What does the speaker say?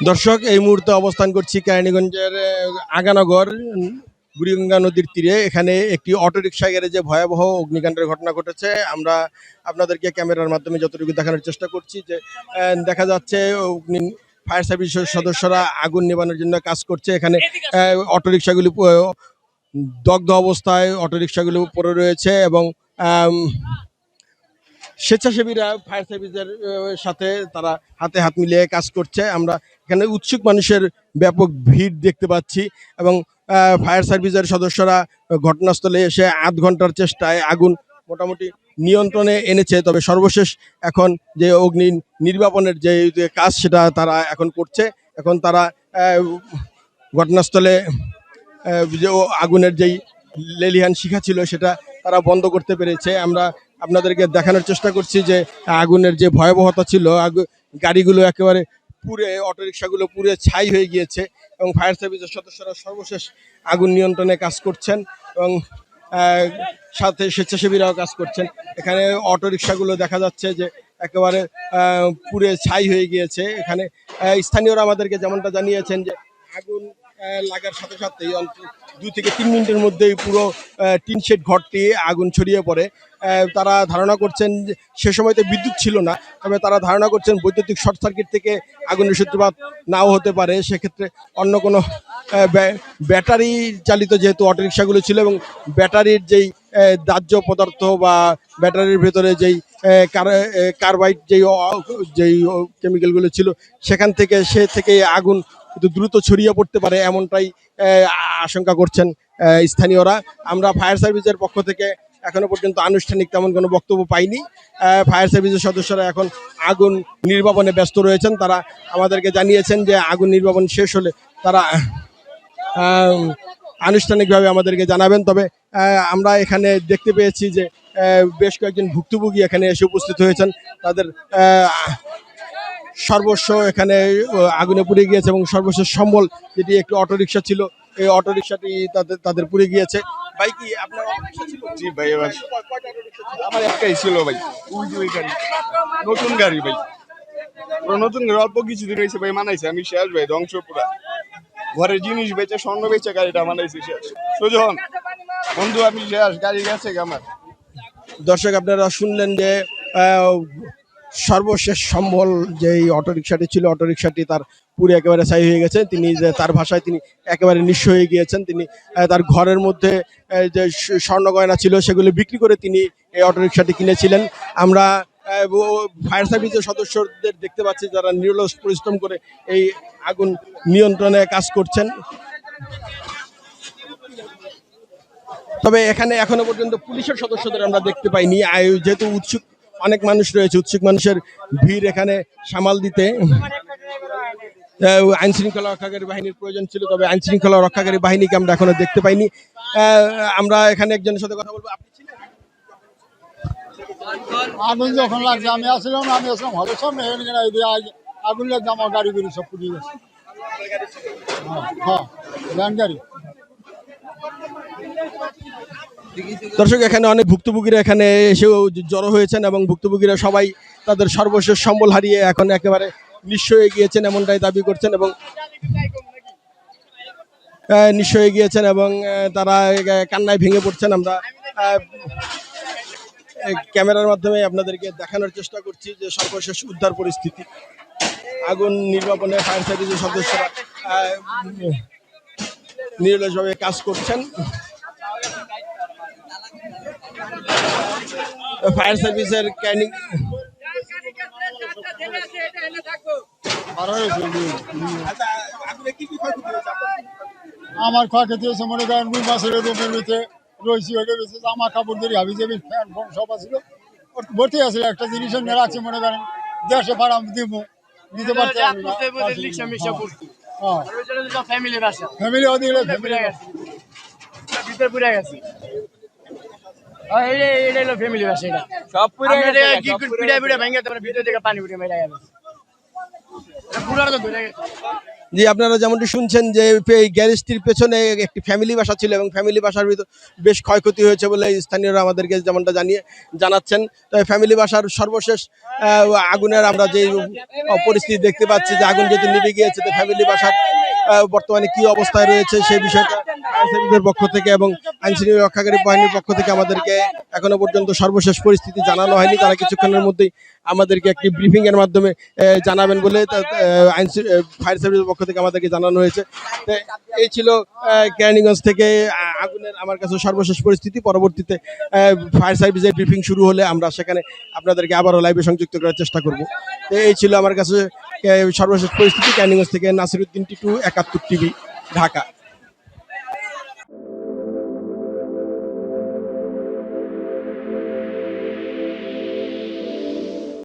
দর্শক, এই মুহূর্তে অবস্থান করছি কেরানীগঞ্জের আগানগর বুড়িগঙ্গা নদীর তীরে। এখানে একটি অটোরিকশা গ্যারেজে ভয়াবহ অগ্নিকাণ্ডের ঘটনা ঘটেছে। আমরা আপনাদেরকে ক্যামেরার মাধ্যমে যতটুকু দেখানোর চেষ্টা করছি যে দেখা যাচ্ছে ফায়ার সার্ভিসের সদস্যরা আগুন নেভানোর জন্য কাজ করছে। এখানে অটোরিকশাগুলি দগ্ধ অবস্থায় অটোরিকশাগুলি পড়ে রয়েছে এবং স্বেচ্ছাসেবীরা ফায়ার সার্ভিসের সাথে তারা হাতে হাত মিলিয়ে কাজ করছে। আমরা এখানে উৎসুক মানুষের ব্যাপক ভিড় দেখতে পাচ্ছি এবং ফায়ার সার্ভিসের সদস্যরা ঘটনাস্থলে এসে আধ ঘন্টার চেষ্টায় আগুন মোটামুটি নিয়ন্ত্রণে এনেছে। তবে সর্বশেষ এখন যে অগ্নি নির্বাপনের যে কাজ সেটা তারা এখন করছে। এখন তারা ঘটনাস্থলে যে আগুনের যেই লেলিহান শিখা ছিল সেটা তারা বন্ধ করতে পেরেছে। আমরা আপনাদেরকে দেখানোর চেষ্টা করছি যে আগুনের যে ভয়াবহতা ছিল, গাড়িগুলো একেবারে পুড়ে, অটোরিকশাগুলো পুড়ে ছাই হয়ে গিয়েছে এবং ফায়ার সার্ভিসের সদস্যরা সর্বশেষ আগুন নিয়ন্ত্রণে কাজ করছেন এবং সাথে স্বেচ্ছাসেবীরাও কাজ করছেন। এখানে অটোরিকশাগুলো দেখা যাচ্ছে যে একেবারে পুড়ে ছাই হয়ে গিয়েছে। এখানে স্থানীয়রা আমাদেরকে যেমনটা জানিয়েছেন যে আগুন লাগার সাথে সাথেই 2 থেকে 3 মিনিটের মধ্যেই পুরো টিন শেড ঘরটি আগুন ছড়িয়ে পড়ে। তারা ধারণা করছেন যে সে সময় তো বিদ্যুৎ ছিল না, তবে তারা ধারণা করছেন বৈদ্যুতিক শর্ট সার্কিট থেকে আগুনের সূত্রপাত নাও হতে পারে। সেক্ষেত্রে অন্য কোনো ব্যাটারি চালিত যেহেতু অটোরিকশাগুলো ছিল এবং ব্যাটারির যেই দাহ্য পদার্থ বা ব্যাটারির ভেতরে যেই কার্বাইড যেই কেমিক্যালগুলো ছিল সেখান থেকে আগুন কিন্তু দ্রুত ছড়িয়ে পড়তে পারে, এমনটাই আশঙ্কা করছেন স্থানীয়রা। আমরা ফায়ার সার্ভিসের পক্ষ থেকে এখনো পর্যন্ত আনুষ্ঠানিক তেমন কোনো বক্তব্য পাইনি। ফায়ার সার্ভিসের সদস্যরা এখন আগুন নির্বাপনে ব্যস্ত রয়েছেন। তারা আমাদেরকে জানিয়েছেন যে আগুন নির্বাপন শেষ হলে তারা আনুষ্ঠানিকভাবে আমাদেরকে জানাবেন। তবে আমরা এখানে দেখতে পেয়েছি যে বেশ কয়েকজন ভুক্তভোগী এখানে এসে উপস্থিত হয়েছেন। তাদের সর্বস্ব এখানে আগুনে পুড়ে গিয়েছে এবং সর্বশেষ সম্বল যেটি একটি অটোরিকশা ছিল, এই অটোরিকশাটি তাদের পুড়ে গিয়েছে। ভাই, কি আপনার অটোরিকশা ছিল? জি ভাই, আমার একটাই ছিল ভাই, ওই গাড়ি, নতুন গাড়ি ভাই, নতুন গাড়ি অল্প কিছুদিন হয়েছে ভাই, মানাইছে আমি শেষ ভাই, ধ্বংস পুরা। ঘরের জিনিস বেচে, স্বর্ণ বেচে গাড়িটা মানাইছে শেষ। সুজন বন্ধু, আমি শেষ, গাড়ি গেছে আমার। দর্শক, আপনারা শুনলেন যে সর্বশেষ সম্বল যেই অটোরিকশাটি ছিল, অটোরিকশাটি তার পুরো একেবারে ছাই হয়ে গেছে। তিনি যে তার ভাষায় তিনি একেবারে নিঃস্ব হয়ে গিয়েছেন। তিনি তার ঘরের মধ্যে যে স্বর্ণ গয়না ছিল সেগুলো বিক্রি করে তিনি এই অটোরিকশাটি কিনেছিলেন। আমরা ফায়ার সার্ভিসের সদস্যদের দেখতে পাচ্ছি যারা নিরলস পরিশ্রম করে এই আগুন নিয়ন্ত্রণে কাজ করছেন। তবে এখানে এখনো পর্যন্ত পুলিশের সদস্যদের আমরা দেখতে পাইনি। যেহেতু অনেক মানুষ রয়েছে, উৎসুক মানুষের ভিড় এখানে সামাল দিতে আইন শৃঙ্খলা রক্ষাকারী বাহিনীর প্রয়োজন ছিল, তবে আইন শৃঙ্খলা রক্ষাকারী বাহিনীকে আমরা এখনো দেখতে পাইনি। আমরা এখানে একজনের সাথে কথা বলবো। আপনি ছিলেন? আগুন যখন লাগছে আমি আসলাম হলের সামনে, আগুন লাগছে আমার গাড়িগুলি সব পুড়িয়ে গেছে। হ্যাঁ, ভ্যান গাড়ি। দর্শক, এখানে অনেক ভুক্তভোগীরা এখানে এসেও জড়ো হয়েছেন এবং ভুক্তভোগীরা সবাই তাদের সর্বশেষ সম্বল হারিয়ে এখন একেবারে নিঃস্ব হয়ে গিয়েছেন, এমনটাই দাবি করছেন এবং নিঃস্ব হয়ে গিয়েছেন এবং তারা কান্নায় ভেঙে পড়ছেন। আমরা ক্যামেরার মাধ্যমে আপনাদেরকে দেখানোর চেষ্টা করছি যে সর্বশেষ উদ্ধার পরিস্থিতি। আগুন নির্বাপনে ফায়ার সার্ভিসের সদস্যরা নিরলসভাবে কাজ করছেন। ফায়ার সার্ভিসের ক্যানিং আমার ক্ষয়ক্ষতি হয়েছে, মনে করেন 2 মাসের রুমের ভিতরে রয়েছি, জামা কাপড় ধরে হাবি যাবি, ফ্যান ফোন সব আছিল, ভর্তি আছে। একটা জিনিস নিয়ে রাখছি, মনে করেন দেশে ভাড়া দিব, দিতে পারছি ফ্যামিলি ওদিকে ভিতরে পুরে গেছে। ফ্যামিলি বাসা, এটা সব পিড়া পিড়া ভেঙে ভিতর থেকে পানি উঠে মেরে গেছে, পুরো ধরে গেছে। জি, আপনারা যেমনটি শুনছেন যে এই গ্যারেজটির পেছনে একটি ফ্যামিলি বাসা ছিল এবং ফ্যামিলি বাসার ভিতর বেশ ক্ষয়ক্ষতি হয়েছে বলে স্থানীয়রা আমাদেরকে যেমনটা জানাচ্ছেন। তো ফ্যামিলি বাসার সর্বশেষ আগুনের আমরা যে পরিস্থিতি দেখতে পাচ্ছি যে আগুন যেহেতু নিভে গিয়েছে, তো ফ্যামিলি বাসার বর্তমানে কি অবস্থায় রয়েছে সেই বিষয়টা ফায়ার সার্ভিসের পক্ষ থেকে এবং আইনশৃঙ্খলা রক্ষাকারী বাহিনীর পক্ষ থেকে আমাদেরকে এখনো পর্যন্ত সর্বশেষ পরিস্থিতি জানানো হয়নি। তারা কিছুক্ষণের মধ্যেই আমাদেরকে একটি ব্রিফিং এর মাধ্যমে জানাবেন বলে ফায়ার সার্ভিসের পক্ষ থেকে আমাদেরকে জানানো হয়েছে। তো এই ছিল কেরানীগঞ্জ থেকে আগুনের আমার কাছে সর্বশেষ পরিস্থিতি। পরবর্তীতে ফায়ার সার্ভিসের ব্রিফিং শুরু হলে আমরা সেখানে আপনাদেরকে আবারও লাইভে সংযুক্ত করার চেষ্টা করব। তো এই ছিল আমার কাছে সর্বশেষ পরিস্থিতি। কেরানীগঞ্জ থেকে নাসিরউদ্দিন টিটু, ৭১ টিভি, ঢাকা।